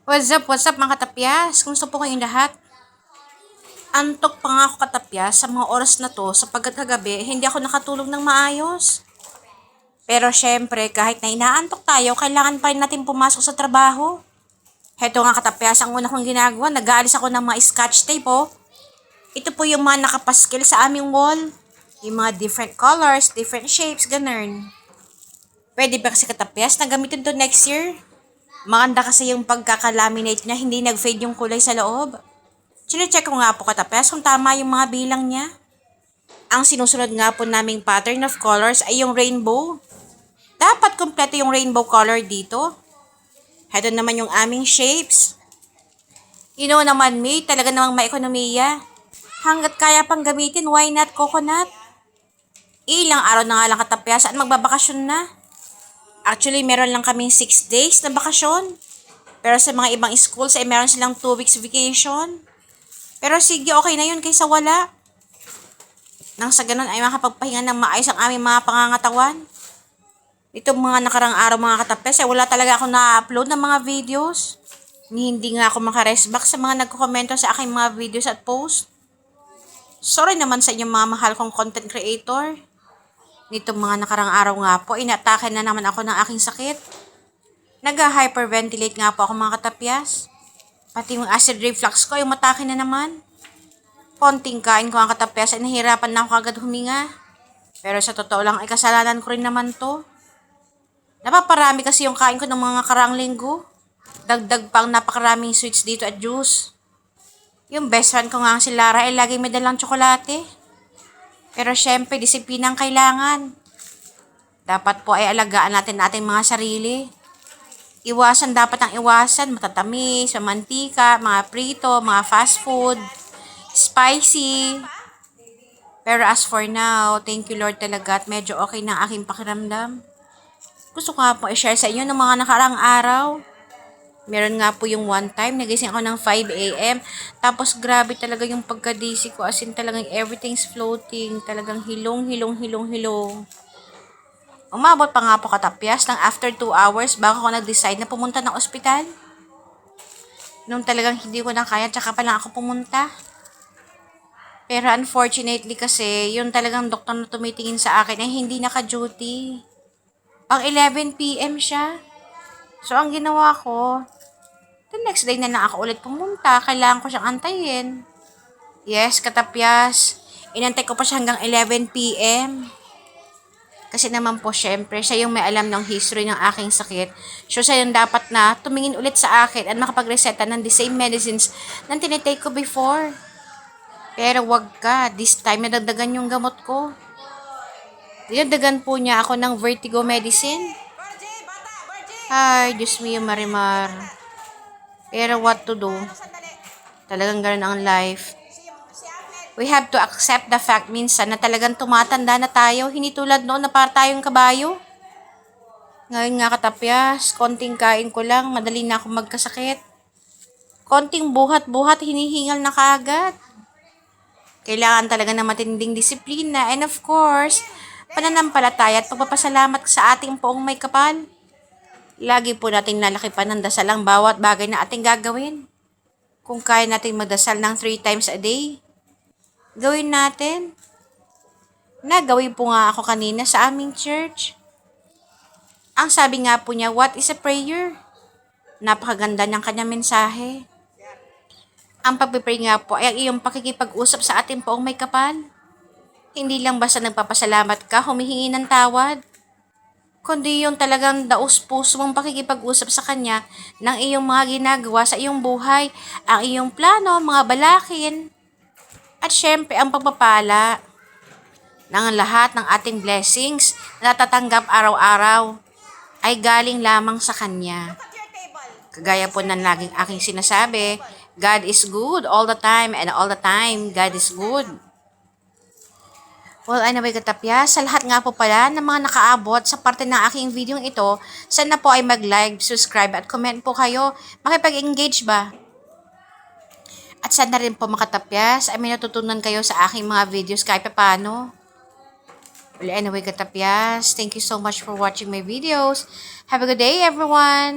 What's up mga katapyas? Kumusta po kayong lahat? Antok pa nga ako katapyas sa mga oras na to sapagkat kagabi hindi ako nakatulog ng maayos. Pero syempre kahit na inaantok tayo, kailangan pa rin natin pumasok sa trabaho. Heto nga katapyas, ang una kong ginagawa, nag-aalis ako ng mga scotch tape oh. Ito po yung mga nakapaskil sa aming wall. Yung mga different colors, different shapes, ganun. Pwede ba kasi katapyas na gamitin to next year? Maganda kasi yung pagkakalaminate niya, hindi nag-fade yung kulay sa loob. Chine-check ko nga po katapes kung tama yung mga bilang niya. Ang sinusunod nga po naming pattern of colors ay yung rainbow. Dapat kompleto yung rainbow color dito. Heto naman yung aming shapes. You know naman me, talaga namang maekonomiya. Hanggat kaya pang gamitin, why not coconut? Ilang araw na nga lang katapyas at magbabakasyon na. Actually, meron lang kaming 6 days na bakasyon. Pero sa mga ibang schools ay meron silang 2 weeks vacation. Pero sige, okay na yun kaysa wala. Nang sa ganun ay makapagpahinga ng maayos ang aming mga pangangatawan. Itong mga nakarang araw mga katapes, ay wala talaga ako na-upload ng mga videos. Hindi nga ako makarestback sa mga nagko-komento sa aking mga videos at post. Sorry naman sa inyong mga mahal kong content creator. Nitong mga nakarang araw nga po, inatake na naman ako ng aking sakit. Nag-hyperventilate nga po ako mga katapyas. Pati yung acid reflux ko, yung matake na naman. Konting kain ko ang katapyas ay nahirapan na ako agad huminga. Pero sa totoo lang ay kasalanan ko rin naman to. Napaparami kasi yung kain ko ng mga karaang linggo. Dagdag pang napakaraming sweets dito at juice. Yung best friend ko nga si Lara ay laging may dalang tsokolate. Pero syempre, disiplina ang kailangan. Dapat po ay alagaan natin ating mga sarili. Iwasan dapat ang iwasan, matatamis, mantika, mga prito, mga fast food, spicy. Pero as for now, thank you Lord talaga at medyo okay na aking pakiramdam. Gusto ko nga po i-share sa inyo ng mga nakarang araw. Meron nga po yung one time, nagising ako ng 5 a.m. Tapos grabe talaga yung pagkadisi ko. As in talagang everything's floating. Talagang hilong. Umabot pa nga po katapyas ng after 2 hours bago ako nag-decide na pumunta ng ospital. Nung talagang hindi ko na kaya, tsaka pa lang ako pumunta. Pero unfortunately kasi, yung talagang doktor na tumitingin sa akin ay hindi naka-duty. Pang 11 p.m. siya. So, ang ginawa ko, the next day na lang ako ulit pumunta. Kailangan ko siyang antayin. Yes, katapyas. Inantay ko pa siya hanggang 11 p.m. Kasi naman po, syempre, siya yung may alam ng history ng aking sakit. So, siya yung dapat na tumingin ulit sa akin at makapagreseta ng the same medicines na tinitake ko before. Pero wag ka. This time, nadagdagan yung gamot ko. Dinagdagan po niya ako ng vertigo medicine. Ay, Diyos mio, Marimar. Pero what to do? Talagang ganun ang life. We have to accept the fact minsan na talagang tumatanda na tayo. Hindi tulad noon na para tayong kabayo. Ngayon nga katapyas, konting kain ko lang, madali na ako magkasakit. Konting buhat-buhat, hinihingal na kaagad. Kailangan talaga ng matinding disiplina and of course, pananampalataya at pagpapasalamat sa ating poong may kapal. Lagi po nating lalakipan ng dasal ang bawat bagay na ating gagawin. Kung kaya nating magdasal ng 3 times a day, gawin natin. Nagawin po nga ako kanina sa aming church. Ang sabi nga po niya, what is a prayer? Napakaganda ng kanyang mensahe. Ang pagpipray nga po ay ang iyong pakikipag-usap sa ating poong may kapal. Hindi lang basta nagpapasalamat ka, humihingi ng tawad. Kundi yung talagang daos-puso mong pakikipag-usap sa kanya ng iyong mga ginagawa sa iyong buhay, ang iyong plano, mga balakin, at syempre ang pagpapala ng lahat ng ating blessings na natatanggap araw-araw ay galing lamang sa Kanya. Kagaya po ng laging aking sinasabi, God is good all the time and all the time God is good. Well, anyway katapyas, sa lahat nga po pala ng mga nakaabot sa parte ng aking video ito, sana po ay mag-like, subscribe at comment po kayo. Makipag-engage ba? At sana rin po makatapyas ay may natutunan kayo sa aking mga videos kahit paano. Well, anyway katapyas, thank you so much for watching my videos. Have a good day everyone!